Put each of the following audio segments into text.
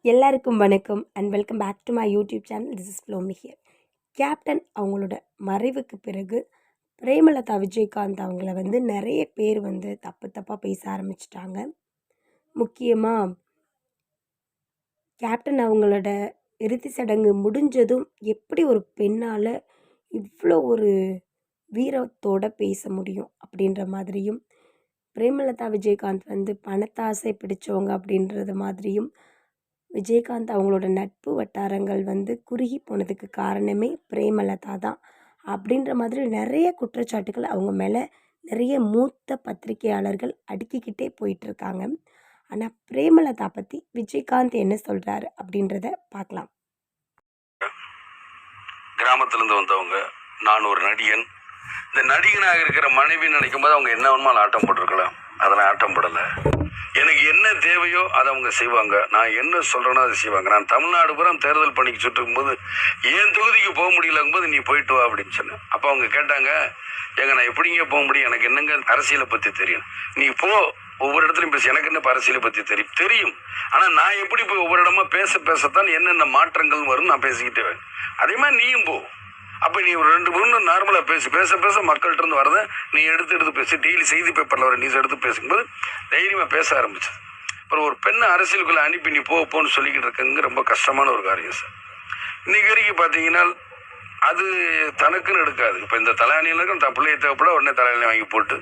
எல்லாருக்கும் வணக்கம் and welcome back to my YouTube channel. This is Flomi here. Captain அவங்களோட மறைவுக்கு பிறகு பிரேமலதா விஜயகாந்த் அவங்கள நிறைய பேர் தப்பாக பேச ஆரம்பிச்சிட்டாங்க. முக்கியமாக கேப்டன் அவங்களோட இறுதி சடங்கு முடிஞ்சதும் எப்படி ஒரு பெண்ணால் இவ்வளோ ஒரு வீரத்தோடு பேச முடியும் அப்படின்ற மாதிரியும், பிரேமலதா விஜயகாந்த் பணத்தாசை பிடிச்சவங்க அப்படின்றது மாதிரியும், விஜயகாந்த் அவங்களோட நட்பு வட்டாரங்கள் குறுகி போனதுக்கு காரணமே பிரேமலதா தான் அப்படின்ற மாதிரி நிறைய குற்றச்சாட்டுகள் அவங்க மேலே நிறைய மூத்த பத்திரிகையாளர்கள் அடுக்கிக்கிட்டே போயிட்டுருக்காங்க. ஆனால் பிரேமலதா பற்றி விஜயகாந்த் என்ன சொல்கிறாரு அப்படின்றத பார்க்கலாம். கிராமத்திலேருந்து வந்தவங்க, நான் ஒரு நடிகன். இந்த நடிகனாக இருக்கிற மனைவி நினைக்கும் போது அவங்க என்ன வேணுமாலும் ஆட்டம் போட்டிருக்கலாம். அதெல்லாம் ஆட்டம் போடலை. எனக்கு என்ன தேவையோ அதை அவங்க செய்வாங்க. நான் என்ன சொல்கிறேனோ அதை செய்வாங்க. நான் தமிழ்நாடு பூரா தேர்தல் பணிக்கு சுட்டுருக்கும் போது ஏன் தொகுதிக்கு போக முடியலங்கும்போது நீ போயிட்டு வா அப்படின்னு சொன்னேன். அப்போ அவங்க கேட்டாங்க, ஏங்க நான் எப்படிங்க போக முடியும், எனக்கு என்னங்க அரசியலை பற்றி தெரியும், நீ போ ஒவ்வொரு இடத்துலையும் பேச, எனக்கு என்ன அரசியலை பற்றி தெரியும். ஆனால் நான் எப்படி போய் ஒவ்வொரு இடமா பேசத்தான் என்னென்ன மாற்றங்கள் வரும் நான் பேசிக்கிட்டே வரேன். அதே மாதிரி நீயும் போ. அப்போ நீ ஒரு 2 மூணு நார்மலாக பேச மக்கள்கிட்ட இருந்து வரதை நீ எடுத்து பேசி, டெய்லி செய்தி பேப்பரில் வர நியூஸ் எடுத்து பேசும்போது தைரியமாக பேச ஆரம்பிச்சது. அப்புறம் ஒரு பெண்ணை அரசியலுக்குள்ளே அனுப்பி நீ போன்னு சொல்லிக்கிட்டு இருக்கங்க ரொம்ப கஷ்டமான ஒரு காரியம் சார். இன்னைக்கு வரைக்கும் பார்த்தீங்கன்னா அது தனக்குன்னு எடுக்காது. இப்போ இந்த தலையாணியில் தான் பிள்ளையை தேவைப்பட உடனே தலையாணி வாங்கி போட்டு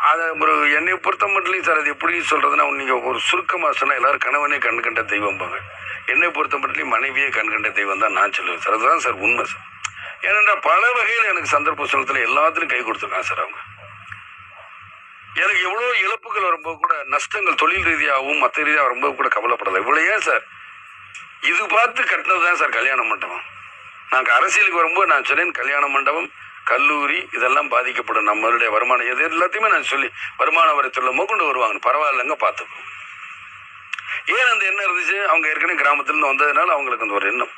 அதை ஒரு என்னை பொறுத்த மட்டும் சார், அது எப்படி சொல்கிறதுனா, நீங்கள் ஒரு சுருக்கமாக சொன்னால் எல்லோரும் கணவனே கண் கண்ட தெய்வம்பாங்க. என்னை பொறுத்த மட்டும் மனைவியே கண் கண்ட தெய்வம் தான் நான் சொல்லுவேன் சார். அதுதான் சார் உண்மை சார். ஏனென்றால் பல வகையில் எனக்கு சந்தர்ப்ப சூழத்தில் எல்லாத்துலையும் கை கொடுத்துருக்காங்க சார். அவங்க எனக்கு எவ்வளோ இழப்புகள் வரும்போது கூட, நஷ்டங்கள் தொழில் ரீதியாகவும் மற்ற ரீதியாக வரும்போது கூட கவலைப்படலை. இவ்வளோ ஏன் சார், இது பார்த்து கட்டினது தான் சார் கல்யாண மண்டபம். நாங்கள் அரசியலுக்கு வரும்போது நான் சொன்னேன், கல்யாண மண்டபம், கல்லூரி இதெல்லாம் பாதிக்கப்படும். நம்மளுடைய வருமானம் எது எல்லாத்தையுமே நான் சொல்லி வருமான வரித்துறை கொண்டு வருவாங்க. பரவாயில்லைங்க பார்த்துப்போம். ஏன் அந்த எண்ணம் இருந்துச்சு, அவங்க ஏற்கனவே கிராமத்துலேருந்து வந்ததுனால அவங்களுக்கு அந்த ஒரு எண்ணம்.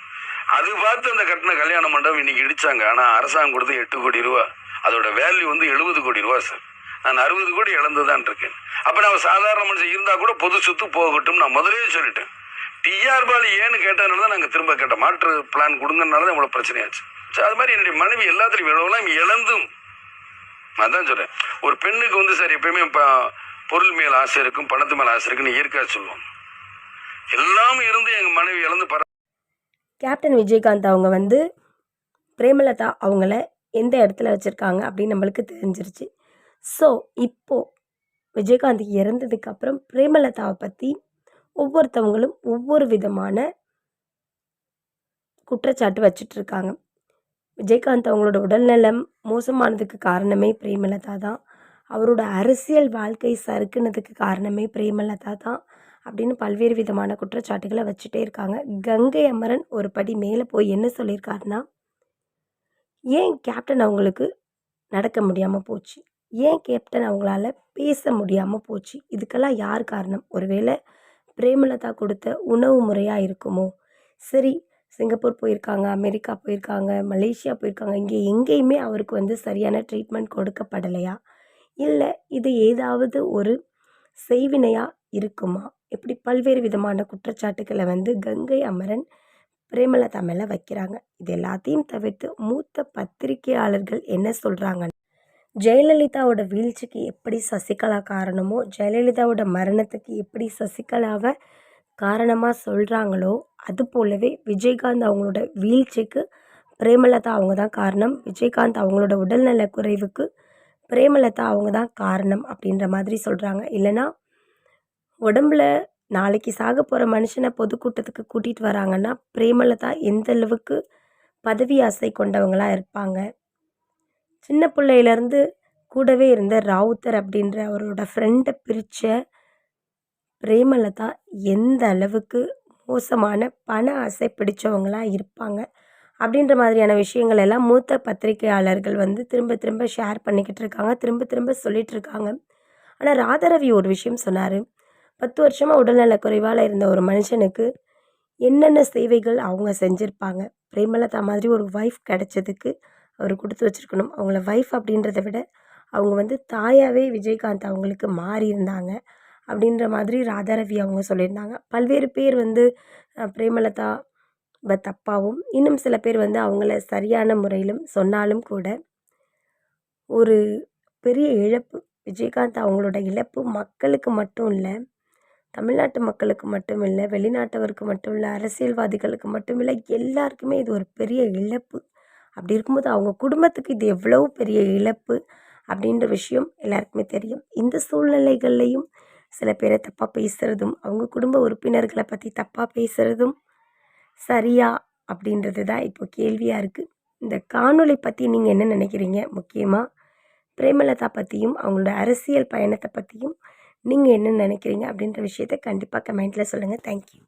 அது பார்த்து அந்த கட்டின கல்யாண மண்டபம் இன்னைக்கு இடிச்சாங்க. ஆனால் அரசாங்கம் கொடுத்து 8 கோடி ரூபா, அதோட வேல்யூ 70 கோடி ரூபா சார். நான் 60 கோடி இழந்துதான் இருக்கேன். அப்போ நான் சாதாரண மனுஷன் இருந்தால் கூட பொது சொத்து போகட்டும் நான் முதலே சொல்லிட்டேன். டிஆர் பாலு ஏன்னு கேட்டதுனால தான் நாங்கள் திரும்ப கேட்டோம். மாற்று பிளான் கொடுங்கனால தான் இவ்வளோ பிரச்சனையாச்சு. அது மாதிரி என்னுடைய மனைவி எல்லாத்துலையும் எவ்வளோலாம் இழந்தும், அதான் சொல்கிறேன், ஒரு பெண்ணுக்கு சார் எப்பயுமே பொருள் மேல் ஆசை இருக்கும், பணத்து மேலே ஆசை இருக்குன்னு இயற்கையாக சொல்லுவோம். எல்லாம் இருந்து எங்கள் மனைவி இழந்து கேப்டன் விஜயகாந்த் அவங்க பிரேமலதா அவங்கள எந்த இடத்துல வச்சுருக்காங்க அப்படின்னு நம்மளுக்கு தெரிஞ்சிருச்சு. ஸோ இப்போது விஜயகாந்த் இறந்ததுக்கப்புறம் பிரேமலதாவை பற்றி ஒவ்வொருத்தவங்களும் ஒவ்வொரு விதமான குற்றச்சாட்டு வச்சிட்ருக்காங்க. விஜயகாந்த் அவங்களோட உடல்நலம் மோசமானதுக்கு காரணமே பிரேமலதா தான், அவரோட அரசியல் வாழ்க்கை சறுக்குனதுக்கு காரணமே பிரேமலதா தான் அப்படின்னு பல்வேறு விதமான குற்றச்சாட்டுகளை வச்சுட்டே இருக்காங்க. கங்கை அமரன் ஒரு படி மேலே போய் என்ன சொல்லியிருக்காருன்னா, ஏன் கேப்டன் அவங்களுக்கு நடக்க முடியாமல் போச்சு, ஏன் கேப்டன் அவங்களால பேச முடியாமல் போச்சு, இதுக்கெல்லாம் யார் காரணம்? ஒருவேளை பிரேமலதா கொடுத்த உணவு முறையாக இருக்குமோ? சரி, சிங்கப்பூர் போயிருக்காங்க, அமெரிக்கா போயிருக்காங்க, மலேசியா போயிருக்காங்க, இங்கே எங்கேயுமே அவருக்கு சரியான ட்ரீட்மெண்ட் கொடுக்கப்படலையா? இல்லை இது ஏதாவது ஒரு செய்வினையாக இருக்குமா? இப்படி பல்வேறு விதமான குற்றச்சாட்டுக்களை கங்கை அமரன் பிரேமலதா மேலே வைக்கிறாங்க. இது எல்லாத்தையும் தவிர்த்து மூத்த பத்திரிகையாளர்கள் என்ன சொல்கிறாங்க, ஜெயலலிதாவோட வீழ்ச்சிக்கு எப்படி சசிகலா காரணமோ, ஜெயலலிதாவோட மரணத்துக்கு எப்படி சசிகலாவை காரணமாக சொல்கிறாங்களோ, அது போலவே விஜயகாந்த் அவங்களோட வீழ்ச்சிக்கு பிரேமலதா அவங்க தான் காரணம், விஜயகாந்த் அவங்களோட உடல்நல குறைவுக்கு பிரேமலதா அவங்க தான் காரணம் அப்படின்ற மாதிரி சொல்கிறாங்க. இல்லைனா உடம்புல நாளைக்கு சாக போகிற மனுஷனை பொதுக்கூட்டத்துக்கு கூட்டிகிட்டு வராங்கன்னா பிரேமலதா எந்த அளவுக்கு பதவி ஆசை கொண்டவங்களாக இருப்பாங்க. சின்ன பிள்ளையிலேருந்து கூடவே இருந்த ராவுத்தர் அப்படின்ற அவரோட ஃப்ரெண்டை பிரித்த பிரேமலதா எந்த அளவுக்கு மோசமான பண ஆசை பிடிச்சவங்களாக இருப்பாங்க அப்படின்ற மாதிரியான விஷயங்கள் எல்லாம் மூத்த பத்திரிகையாளர்கள் திரும்ப திரும்ப ஷேர் பண்ணிக்கிட்டு இருக்காங்க, திரும்ப சொல்லிகிட்டு இருக்காங்க. ஆனால் ராதாரவி ஒரு விஷயம் சொன்னார், 10 வருஷமாக உடல்நல குறைவால் இருந்த ஒரு மனுஷனுக்கு என்னென்ன சேவைகள் அவங்க செஞ்சுருப்பாங்க. பிரேமலதா மாதிரி ஒரு ஒய்ஃப் கிடைச்சதுக்கு அவர் கொடுத்து வச்சுருக்கணும். அவங்கள ஒய்ஃப் அப்படின்றத விட அவங்க தாயாகவே விஜயகாந்த் அவங்களுக்கு மாறி இருந்தாங்க. அப்படின்ற மாதிரி ராதாரவி அவங்க சொல்லியிருந்தாங்க. பல்வேறு பேர் வந்து பிரேமலதா தப்பாகவும், இன்னும் சில பேர் வந்து அவங்கள சரியான முறையிலும் சொன்னாலும் கூட, ஒரு பெரிய இழப்பு. விஜயகாந்த் அவங்களோட இழப்பு மக்களுக்கு மட்டும் இல்லை, தமிழ்நாட்டு மக்களுக்கு மட்டும் இல்லை, வெளிநாட்டவருக்கு மட்டும் இல்லை, அரசியல்வாதிகளுக்கு மட்டும் இல்லை, எல்லாருக்குமே இது ஒரு பெரிய இழப்பு. அப்படி இருக்கும்போது அவங்க குடும்பத்துக்கு இது எவ்வளோ பெரிய இழப்பு அப்படின்ற விஷயம் எல்லாருக்குமே தெரியும். இந்த சூழ்நிலைகள்லையும் சில பேரை தப்பாக பேசுகிறதும், அவங்க குடும்ப உறுப்பினர்களை பற்றி தப்பாக பேசுகிறதும் சரியா அப்படின்றது தான் இப்போ கேள்வியாக இருக்குது. இந்த காணொளி பற்றி நீங்கள் என்ன நினைக்கிறீங்க? முக்கியமாக பிரேமலதா பற்றியும் அவங்களோட அரசியல் பயணத்தை பற்றியும் நீங்கள் என்ன நினைக்கிறீங்க அப்படின்ற விஷயத்த கண்டிப்பாக கமெண்ட்டில் சொல்லுங்கள். தேங்க்யூ.